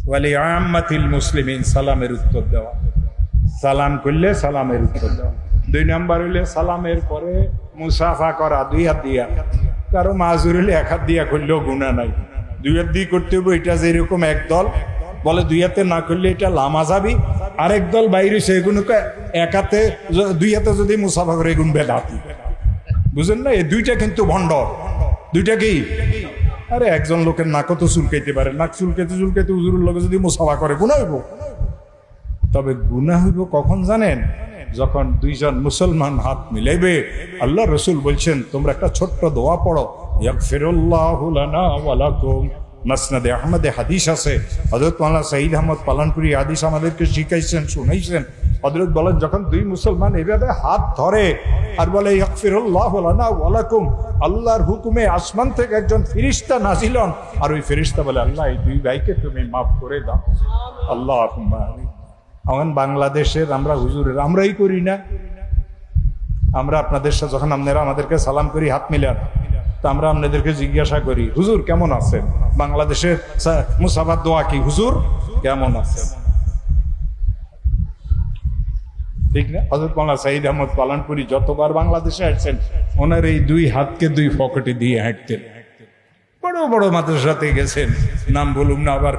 ওয়ালি আম্মাতিল মুসলিমিন, সালামের উত্তর দেওয়া। সালাম করলে সালামের উত্তর দেওয়া। 2 নাম্বার হইলে সালামের পরে মুসাফা করা 2 হাত দিয়া। কারো মাজুর হইলে 1 হাত দিয়া করলেও গুনাহ নাই, 2 হাত দিয়ে করতে হবে। এটা যেরকম একদল বলে 2 হাতে না করলে এটা লামা যাবি, আরেক দল বাইরে সেগুলোকে 1 হাতে 2 হাতে যদি মুসাফা করে এগুন বেদাতি। বুঝেন না? এই 2টা কিন্তু ভণ্ড। 2টা কি? আরে একজন লোকের নাকও তো চুলকাইতে পারে, নাক চুলকাইতে চুলকাইতে হুজুরের লোকে যদি মুসাফা করে গুনাহ হইব। তবে গুনাহ হইব কখন জানেন? যখন 2 জন মুসলমান হাত মিলাইবে। আল্লাহ রসুল বলছেন তোমরা একটা ছোট্ট দোয়া পড়ো, ইয়াগফিরুল্লাহু লানা ওয়া লাকুম। মাসনাদে আহমদে হাদিস আছে, হযরত মাওলানা সাঈদ আহমদ পালানপুরি হাদিস আমাদেরকে শিখাইছেন, শুনাইছেন। হযরত বলেন যখন 2 মুসলমান এইভাবে হাত ধরে আর বলে ইয়াগফিরুল্লাহু লানা ওয়া লাকুম, আল্লাহর হুকুমে আসমান থেকে একজন ফেরেশতা নাজিল হন, আর ওই ফেরেশতা বলে আল্লাহ এই 2 ভাইকে তুমি মাফ করে দাও। আল্লাহুম্মা আমিন। এখন বাংলাদেশের আমরা হুজুরের আমরাই করি না? আমরা আপনাদের সাথে যখন আপনারা আমাদেরকে সালাম করি হাত মিলান, তা আমরা আপনাদেরকে জিজ্ঞাসা করি হুজুর কেমন আছেন? বাংলাদেশের মুসাফার দোয়া কি? হুজুর কেমন আছেন? ঠিক না? হযরত মাওলানা সাঈদ আহমদ পালানপুরি যতবার বাংলাদেশে আসছেন ওনার এই 2 হাতকে 2 পকেটে দিয়ে হাঁটতেন। বড় বড় মাদ্রাসাতে গেছেন, নাম বলুম না। আবার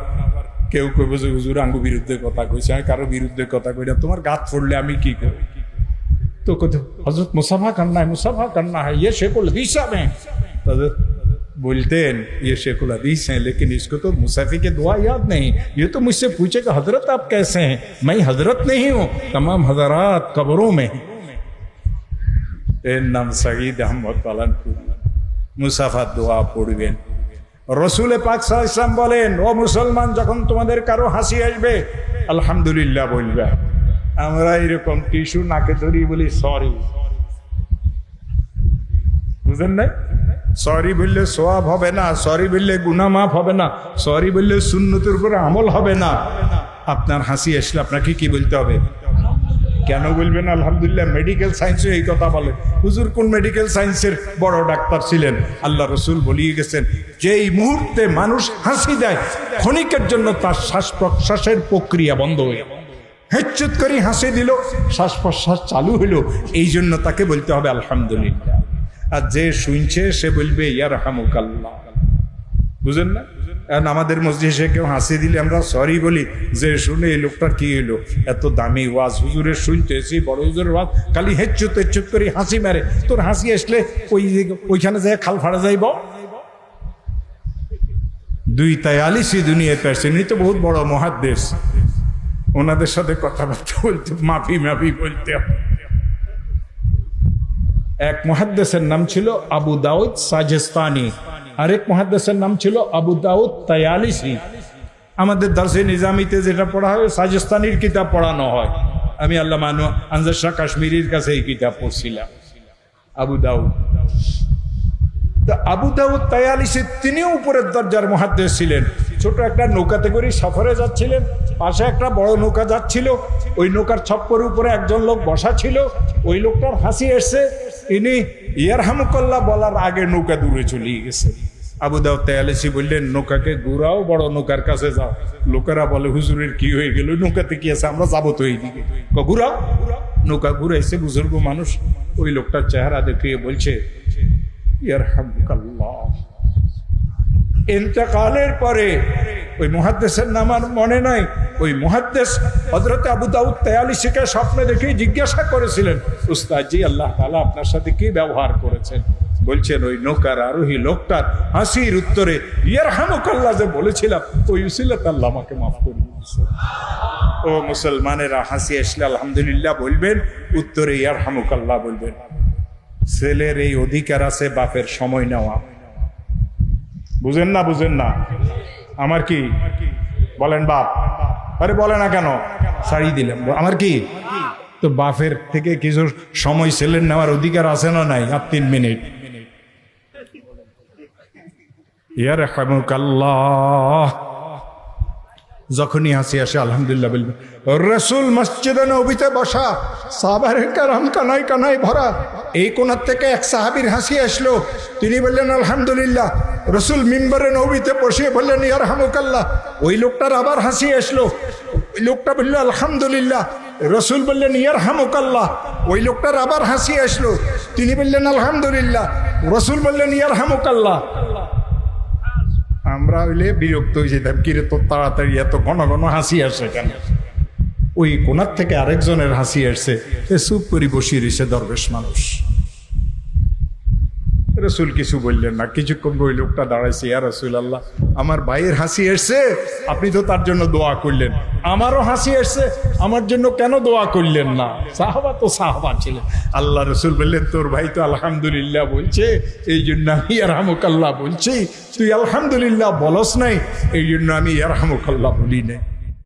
কেউ কইব যে হুজুর আঙ্গু বিরুদ্ধে কথা কইছে। আমি কারো বিরুদ্ধে কথা কই না, তোমার গাত পড়লে আমি কি করি? तो हजरत मुसाफा करना है ये शेखुल हदीस में। हजरत बोलते हैं ये शेखुल हदीस हैं, लेकिन इसको तो मुसाफी के दुआ याद नहीं। ये तो मुझसे पूछे कि हजरत आप कैसे हैं? मैं हजरत नहीं हूँ, तमाम हजरात कब्रों में हैं। नाम सईद अहमद पालनपुरी मुसाफा दुआ पढ़বেন। रसूल पाक साल्लाल्लाहु अलैहि वसल्लम बोलेन ও মুসলমান যখন তোমাদের কারো হাসি আসবে আলহামদুলিল্লাহ বলবে। আমরা এরকম টিস্যু নাকে ধরি বলি সরি। বুঝেন না? সরি বললে সওয়াব হবে না, সরি বললে গুনাহ মাফ হবে না, সরি বললে সুন্নতের উপর আমল হবে না। আপনার হাসি আসলে আপনাকে কি বলতে হবে? কেন বলবেন আলহামদুলিল্লাহ? মেডিকেল সায়েন্সে এই কথা বলে। হুজুর কোন মেডিকেল সায়েন্সের বড় ডাক্তার ছিলেন? আল্লাহ রসুল বলিয়ে গেছেন যেই মুহূর্তে মানুষ হাসি দেয় ক্ষণিকের জন্য তার শ্বাস প্রশ্বাসের প্রক্রিয়া বন্ধ হয়ে হেচ্ছুত করে হাসি দিল, শ্বাস প্রশ্বাস চালু হইলো, এই জন্য তাকে বলতে হবে আলহামদুলিল্লাহ। আর যে শুনছে সে বলবে ইয়ারহামুকাল্লাহ। বুঝেন না? আমাদের মসজিদে কেউ হাসি দিলে আমরা সরি বলি, যে শুনে এই লোকটার কি হইলো, এত দামি ওয়াজ হুজুরের শুনতেছি, বড় হুজুরের ওয়াজ, খালি হেচ্ছুত হেচ্ছুত করে হাসি মারে। তোর হাসি আসলে ওইখানে যায় খাল ফাড়া যাইব। 243 দুনিয়ায় পেয়েছেন, তো বহুত বড় মুহাদ্দিস। ওনাদের সাথে কথাবার্তা বলতে মাফি বলতে। এক মুহাদ্দিসের নাম ছিল আবু দাউদ সাজিস্তানি, আরেক মুহাদ্দিসের নাম ছিল আবু দাউদ তায়ালিসি। আমাদের দারসে নিজামিতে যেটা পড়া হয় সাজিস্তানির কিতাব পড়ানো হয়। আমি আল্লামা আনজার শাহ কাশ্মীরির কাছে এই কিতাব পড়ছিলাম। আবু দাউদ আবু দাউদ তায়ালিসি তিনিও উপরের দরজার মুহাদ্দিস ছিলেন। ছোট একটা নৌকাতে করে সফরে যাচ্ছিলেন, পাশে একটা বড় নৌকা যাচ্ছিল, ওই নৌকার ছপ্পর উপরে একজন লোক বসা ছিল। ওই লোকটার হাসি এসছে, ইনি ইয়ারহামুকাল্লাহ বলার আগে নৌকা দূরে চলে গেছে। আবু দাউদ তায়ালিসি বললেন নৌকাকে ঘুরাও, বড় নৌকার কাছে যাও। লোকেরা বলে হুজুরের কি হয়ে গেল, নৌকাতে কি আছে, আমরা যাবো তো এইদিকে। ঘুরাও। নৌকা ঘুরাইছে, বুজুর্গ মানুষ। ওই লোকটার চেহারা দেখিয়ে বলছে ইয়ারহামুকাল্লাহ। ইন্তেকালের পরে ওই মুহাদ্দিসের নাম আর মনে নাই। ওই মুহাদ্দিস হযরত আবু দাউদ তায়ালিসিকে স্বপ্নে দেখে জিজ্ঞাসা করেছিলেন, উস্তাদ জি আল্লাহ তাআলা আপনার সাথে কি ব্যবহার করেছেন? বলছেন ওই নৌকার আরোহী লোকটার হাসির উত্তরে ইয়ারহামুকাল্লাহ যে বলেছিলাম, ওই উসিলাতে আল্লাহ আমাকে মাফ করে দিয়েছে। ও মুসলমানেরা, হাসি আসলে আলহামদুলিল্লাহ বলবেন, উত্তরে ইয়ারহামুকাল্লাহ বলবেন। ছেলের এই অধিকার আছে বাপের সময় নেওয়া। বুঝেন না? আমার কি বলেন বাপ? আরে বলে না কেন? ছাড়ি দিলাম। আমার কি? তো বাপের থেকে কিছু সময় ছেলের নেওয়ার অধিকার আছে না নাই? আর 3 মিনিট। ইয়ারহামুকাল্লাহ। যখনই হাসি আসে আলহামদুলিল্লাহ বলবেন। রাসূল মসজিদে নববীতে বসা, সাহাবায়ে কেরাম কানায় কানায় ভরা। এই কোণার থেকে এক সাহাবীর হাসি আসলো, তিনি বললেন আলহামদুলিল্লাহ। রসুল মিম্বরে নবীতে বসে বললেন ইয়ারহামুকাল্লাহ। ওই লোকটার আবার হাসি আসলো। ওই লোকটা বলল আলহামদুলিল্লাহ। রসুল বললেন ইয়ারহামুকাল্লাহ। ওই লোকটার আবার হাসি আসলো, তিনি বললেন আলহামদুলিল্লাহ। রসুল বললেন ইয়ারহামুকাল্লাহ। আমরা হইলে বিরক্ত হয়ে যেতাম, কিরে তোর তাড়াতাড়ি এত ঘন ঘন হাসি আসে কেন? ওই কোনার থেকে আরেকজনের হাসি আসছে, এ চুপ করে বসিয়ে রয়েছে দরবেশ মানুষ। রসুল কিছু বললেন না। কিছুক্ষণ ওই লোকটা দাঁড়াইছে, ইয়া রাসূলুল্লাহ, আমার ভাইয়ের হাসি আসছে, আপনি তো তার জন্য দোয়া করলেন। আমারও হাসি আসছে, আমার জন্য কেন দোয়া করলেন না? সাহাবা তো সাহাবা ছিলেন। আল্লাহ রসুল বললেন, তোর ভাই তো আলহামদুলিল্লাহ বলছে, এই জন্য আমি ইয়ারহামুকাল্লাহ বলছি। তুই আলহামদুলিল্লাহ বলস নাই, এই জন্য আমি ইয়ারহামুকাল্লাহ বলি নাই।